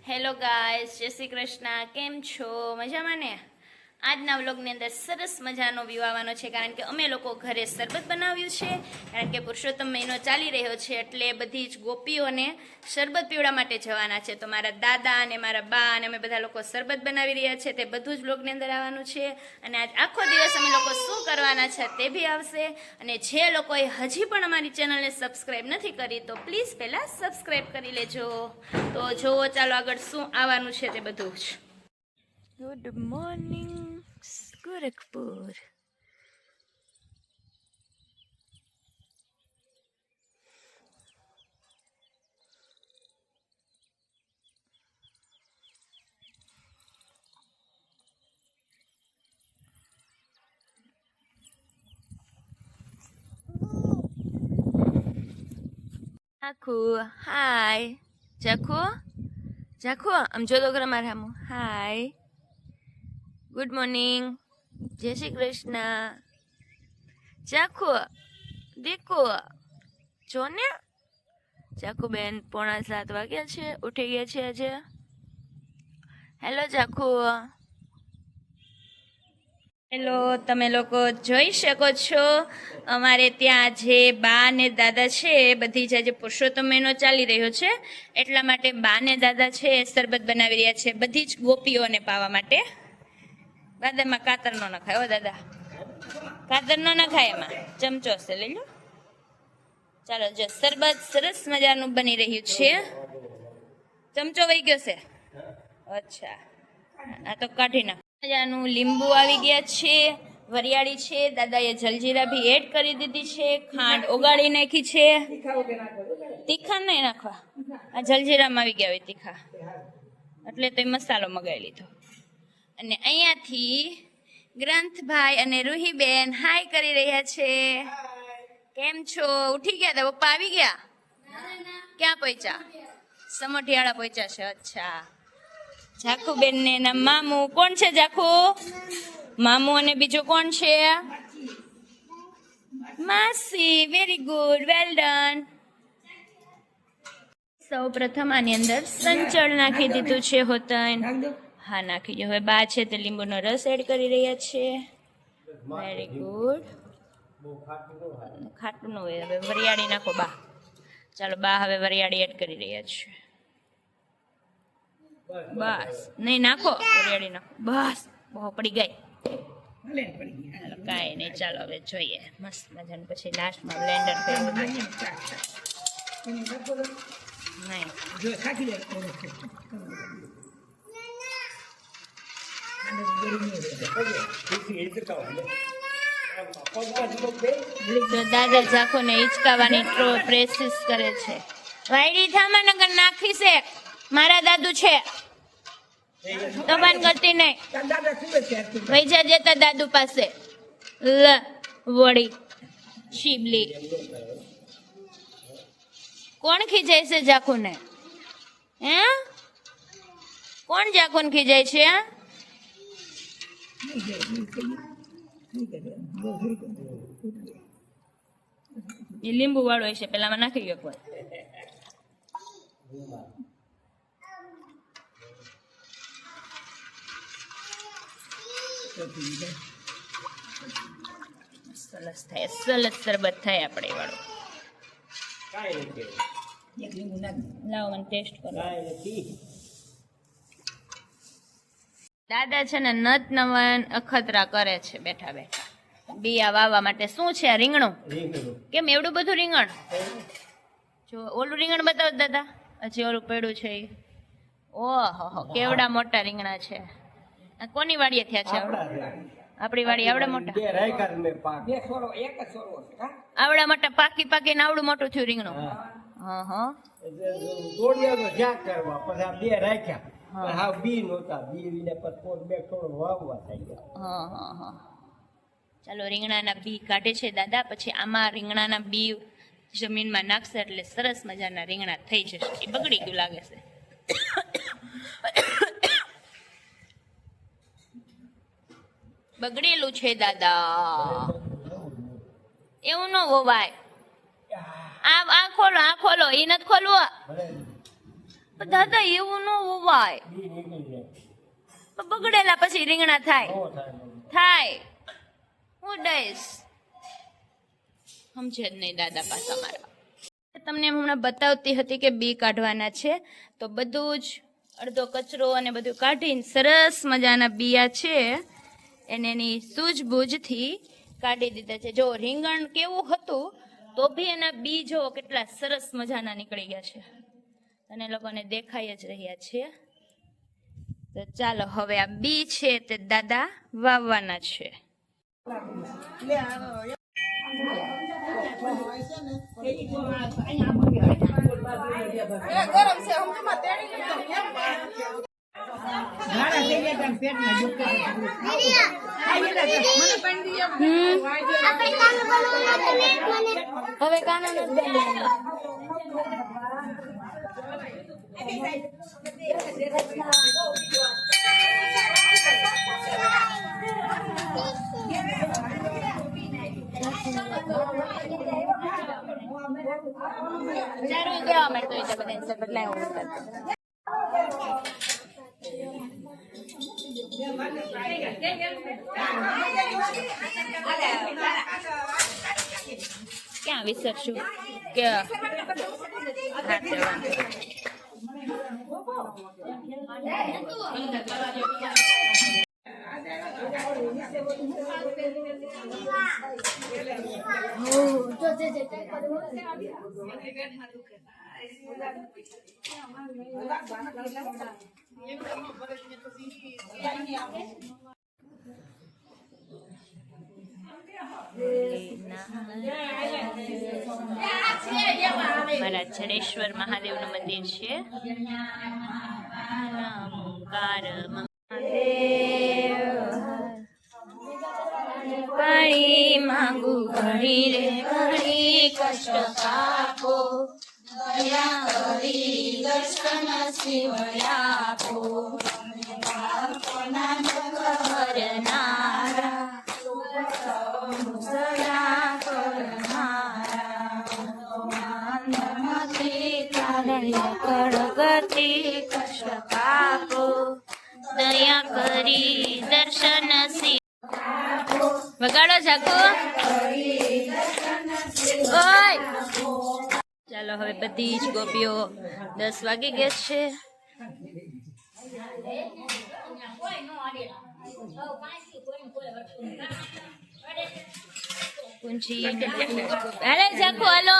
Hello guys, જય શ્રી કૃષ્ણ. કેમ છો? મજામાં ને? આજના વ્લોગની અંદર સરસ મજાનો વ્યૂ આવવાનો છે, કારણ કે અમે લોકો ઘરે શરબત બનાવ્યું છે. કારણ કે પુરુષોત્તમ મહિનો ચાલી રહ્યો છે, એટલે બધી જ ગોપીઓને શરબત પીવડા માટે જવાના છે. તો મારા દાદા અને મારા બા અને અમે બધા લોકો શરબત બનાવી રહ્યા છે, તે બધું જ વ્લોગની અંદર આવવાનું છે. અને આજ આખો દિવસ અમે લોકો શું કરવાના છે તે બી આવશે. અને જે લોકોએ હજી પણ અમારી ચેનલને સબસ્ક્રાઈબ નથી કરી તો પ્લીઝ પહેલાં સબસ્ક્રાઈબ કરી લેજો. તો જોવો ચાલો આગળ શું આવવાનું છે તે બધું જ. Good morning Gorakhpur. Jakhu, hi. Jakhu, Jakhu આમ જો તો ખરા મારા હામું. હાય, ગુડ મોર્નિંગ, જય શ્રી કૃષ્ણ. જાખુ દીકુ જો ને, જાખુ બેન 6:45 વાગ્યા છે, ઉઠી ગયા છે આજે. હેલો જાખુ. હેલો, તમે લોકો જોઈ શકો છો અમારે ત્યાં જે બા ને દાદા છે, બધી જ આજે પુરુષોત્તમ મહિનો ચાલી રહ્યો છે એટલા માટે બા ને દાદા છે શરબત બનાવી રહ્યા છે, બધી જ ગોપીઓને પાવા માટે. દાદામાં કાતર નો નખાય. ઓ દાદા, કાતર નો નખાય, એમાં ચમચો છે, લઈ લો. ચાલો, જો શરબત સરસ મજાનું બની રહ્યું છે. ચમચો વહી ગયો છે. અચ્છા, આ તો કાઢી નાખ. મજાનું લીંબુ આવી ગયા છે, વરિયાળી છે, દાદાએ જલજીરા બી એડ કરી દીધી છે, ખાંડ ઓગાળી નાખી છે. તીખા નહીં નાખવા, આ જલજીરામાં આવી ગયા હોય તીખા, એટલે તો મસાલો મગાવી લીધો. અને અહીંયાથી ગ્રંથભાઈ અને રૂહીબેન હાય કરી રહ્યા છે. કેમ છો? ઉઠી ગયા તા? પપ્પા આવી ગયા? ક્યાં પહોંચ્યા? સમોઠિયાળા પહોંચ્યા છે. અચ્છા. જાખુબેન ને એના મામુ. કોણ છે જાખુ? મામુ. અને બીજું કોણ છે? માસી. Very good, well done. સૌ પ્રથમ આની અંદર સંચળ નાખી દીધું છે હોતન. હા, નાખી દો. હવે બા છે તે લીંબુનો રસ એડ કરી રહ્યા છે. Very good. ખાટું ન હોય. હવે વરિયાળી નાખો બા. ચાલો, બા હવે વરિયાળી એડ કરી રહ્યા છે. બસ નહીં નાખો, વરિયાળી નાખો. બસ, બહુ પડી ગઈ. કાંઈ નહીં, ચાલો હવે જોઈએ. મસ્ત મજાનું પછી લાસ્ટમાં બ્લેન્ડર કરવું નહીં. તો દાદા જાખો ને હિચકાવાની પ્રેક્ટિસ કરે છે. વાયડી થામાનગર નાખી છે. મારા દાદુ છે, દબાણ કરતી નહીં. વૈજા જતા દાદુ પાસે. લ વળી શિબલી. કોણ ખીજાય છે જાખુ ને? હે, કોણ જાખુ ને ખીજાય છે? એ લીંબુ વાળો છે, પેલામાં નાખી ગયો કોઈ. સરસ થાય, સરસ શરબત થાય આપણે વાળો. લાવો મને ટેસ્ટ કરો. દાદા છે ને નત નવન અખતરા કરે છે બેઠા બેઠા. બિયા વાવવા માટે. શું છે આ? રીંગણું. કેમ એવડું બધું રીંગણ? જો ઓલું રીંગણ બતાવો દાદા. હજી ઓલું પડ્યું છે. ઓહો, કેવડા મોટા રીંગણા છે. આ કોની વાડીએ થયા છે? આપણી વાડી આવડા મોટા. આવડા મોટા પાકી પાકીને આવડું મોટું થયું રીંગણું. હા હા. ચાલો, રીંગણાના બી કાઢે છે દાદા. પછી આમાં રીંગણાના બી જમીનમાં નાખશે એટલે સરસ મજાના રીંગણા થઈ જશે. એ બગડી ગયું લાગે છે. બગડેલું છે દાદા, એવું ન હોવાય. આ ખોલો, આ ખોલો. એ નથી ખોલવું. પણ દાદા એવું ન હોવાય, બગડેલા પછી રીંગણા થાય થાય હું દઈશ. સમજે જ નહીં દાદા પાછા મારા. તમને હમણાં બતાવતી હતી કે બી કાઢવાના છે, તો બધું જ અડધો કચરો અને બધું કાઢીને સરસ મજાના બિયા છે એને એની સૂઝબૂઝથી કાઢી દીધા છે. જો રીંગણ કેવું હતું તો બી એના બી જો કેટલા સરસ મજાના નીકળી ગયા છે અને લોકોને દેખાઈ જ રહ્યા છે. તો ચાલો હવે આ બી છે તે દાદા વાવવાના છે. હવે કાનો કેવા મળતો હોય બધા બદલાય ક્યાં વિસરશું કે મારા જડેશ્વર મહાદેવનું મંદિર છે. પાણી માંગુ ઘણી રે ઘણી કષ્ટ કાપો, દયા કરી દર્શન શિવયાપો, કરનારા કડગતિ કષ્ટ કાપો, દયા કરી દર્શન વગાડો જાકો. ચાલો હવે બધી જ ગોપીઓ 10 વાગી ગયા છે. પૂંજી અરે જાકો હાલો.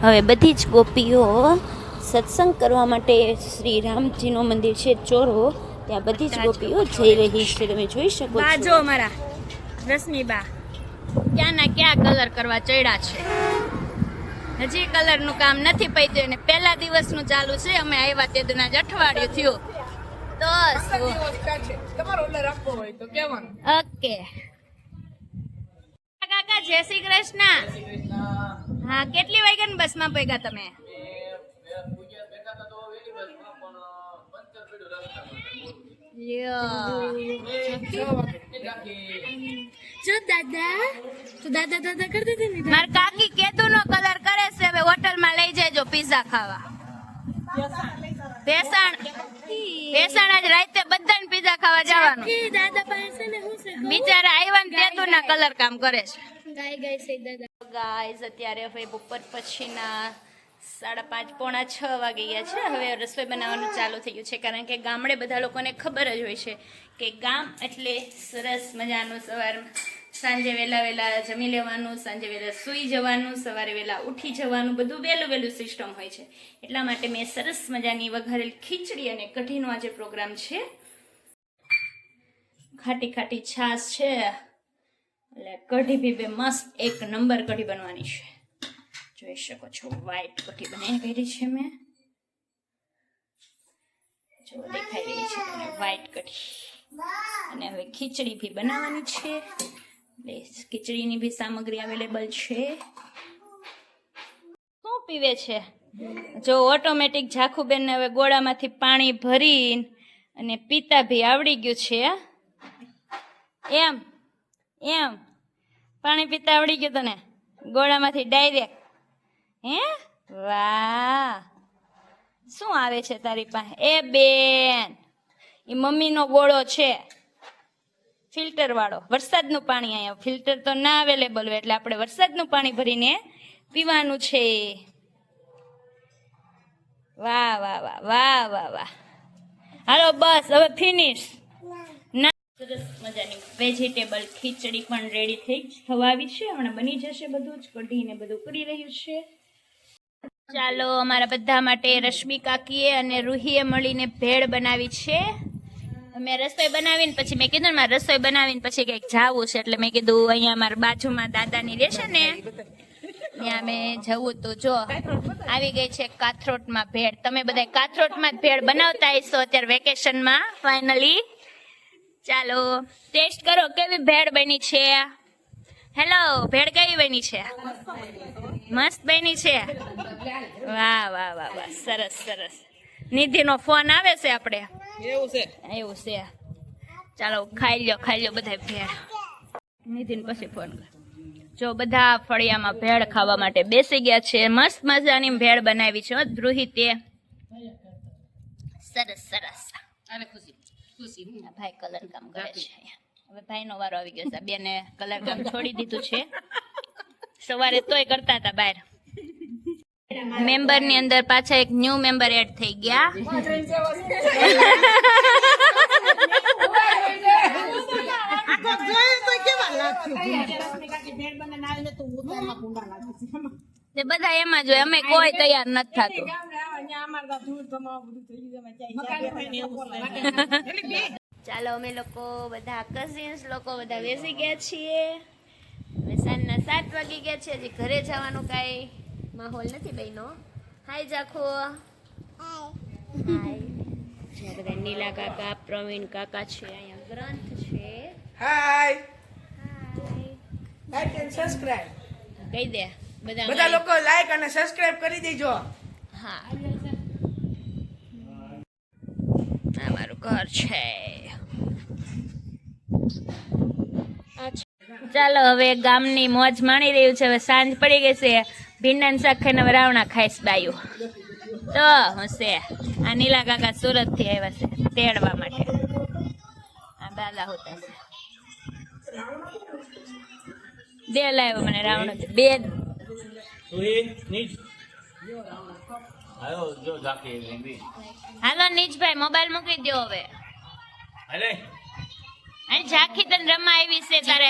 હવે બધી જ ગોપીઓ સત્સંગ કરવા માટે શ્રી રામજીનું મંદિર છે ચોરો, ત્યાં બધી જ ગોપીઓ જઈ રહી છે. તમે જોઈ શકો છો. જો મારા રશ્મિબા ક્યાં ના ક્યાં કલર કરવા ચડ્યા છે. હજી કલરનું કામ નથી પત્યું અને પહેલા દિવસનું ચાલુ છે. અમે આવ્યા તે દિન જ અઠવાડિયું થયું. તો ઓકે કાકા જય શ્રી કૃષ્ણ. હા કેટલી વાગ્યા બસમાં પગ્યા તમે? મારા કાકી કેતું નો કલર કરે છે. હવે હોટલમાં લઈ જજો પીઝા ખાવા. ભેસાણ આજ રાતે બધાને પીઝા ખાવા જવાનું. બિચારા આવ્યા ને તેતું ના કલર કામ કરે છે. ગાઈઝ અત્યારે હવે બપોર પછીના 5:30 પોણા 6 વાગી ગયા છે. હવે રસોઈ બનાવવાનું ચાલુ થઈ ગયું છે, કારણ કે ગામડે બધા લોકોને ખબર જ હોય છે કે ગામ એટલે સરસ મજાનું સવારમાં સાંજે વહેલા જમી લેવાનું, સાંજે વહેલા સૂઈ જવાનું, સવારે વહેલા ઉઠી જવાનું, બધું વહેલું સિસ્ટમ હોય છે. એટલા માટે મેં સરસ મજાની વઘારેલ ખીચડી અને કઢીનો આજે પ્રોગ્રામ છે. ખાટી છાશ છે એટલે કઢી બી બે મસ્ત એક નંબર કઢી બનવાની છે. જોઈ શકો છો વ્હાઈટ કઢી બનાવીને કરી છે મેં. જો દેખાઈ રહી છે તમને વ્હાઈટ કઢી. અને હવે ખીચડી બી બનાવવાની છે. ખીચડીની બી સામગ્રી અવેલેબલ છે. શું પીવે છે? જો ઓટોમેટિક ઝાખુબેન ને હવે ગોળામાંથી પાણી ભરીને અને પીતા ભી આવડી ગયું છે. એમ પાણી પીતા આવડી ગયું તને ગોળામાંથી ડાયરેક્ટ હે વાહ શું આવે છે તારી પાસે એ બેન એ મમ્મીનો ગોળો છે ફિલ્ટર વાળો વરસાદનું પાણી અહીંયા ફિલ્ટર તો ના અવેલેબલ હોય એટલે આપણે વરસાદનું પાણી ભરીને પીવાનું છે વાહ વાહ વાહ વાહ વાહ વાહ હાલો બસ હવે ફિનિશ ના સરસ મજાની વેજીટેબલ ખીચડી પણ રેડી થવા આવી છે હમણાં બની જશે બધું જ કઢીને બધું કરી રહ્યું છે ચાલો અમારા બધા માટે રશ્મિ કાકીએ અને રૂહીએ મળીને ભેળ બનાવી છે મેં રસોઈ બનાવીને પછી મેં કીધું ને મારે રસોઈ બનાવીને પછી કંઈક જાવું છે એટલે મેં કીધું અહીંયા મારા બાજુમાં દાદાની રહેશે ને ત્યાં મેં જવું તો જો આવી ગઈ છે કાથરોટમાં ભેળ તમે બધા કાથરોટમાં જ ભેળ બનાવતા હશો અત્યારે વેકેશનમાં ફાઇનલી ચાલો ટેસ્ટ કરો કેવી ભેળ બની છે હેલો ભેળ કેવી બની છે મસ્ત બની છે વાહ વાહ વાહ વાહ સરસ સરસ નિધિનો ફોન આવે છે આપણે એવું છે ચાલો ખાઈ લ્યો બધા ભેળ નિધિન પછી ફોન કર જો બધા ફળિયામાં ભેળ ખાવા માટે બેસી ગયા છે મસ્ત મજાની ભેળ બનાવી છે ધ્રુહિતે સરસ સરસ ભાઈ કલર કામ કરે છે હવે ભાઈનો વારો આવી ગયો છે બેને કલર કામ છોડી દીધું છે સવારે તોય કરતા હતા બહાર મેમ્બર ની અંદર પાછા એક ન્યુ મેમ્બર એડ થઈ ગયા તે બધા એમાં જ હોય અમે કોઈ તૈયાર નથી થતું ચાલો અમે લોકો બધા કઝિન્સ લોકો બધા બેસી ગયા છીએ સાંજના 7 વાગી ગયા છે હજી ઘરે જવાનું કાંઈ માહોલ નથી બહેનો હાય જાખો હાય બધા નીલા કાકા પ્રવીણ કાકા છે અહીંયા ગ્રંથ છે હાય હાય લાઈક એન્ડ સબસ્ક્રાઇબ કહી દે બધા લોકો લાઈક અને સબસ્ક્રાઇબ કરી દેજો હા આ મારું ઘર છે ચાલો હવે ગામની મોજ માણી રહ્યું છે હવે સાંજ પડી ગઈ છે ભીંડાનું શાક ખાઈને હવે રાવણા ખાઈશ બાયું તો હું છે આ નીલા કાકા સુરત થી આવ્યા છે તેડવા માટે આ દાદા હોતા છે દે લાવ્યો મને રાવણો બે હાલો નીચભાઈ મોબાઈલ મૂકી દો હવે ઝાંખી તને રમા આવી છે તારે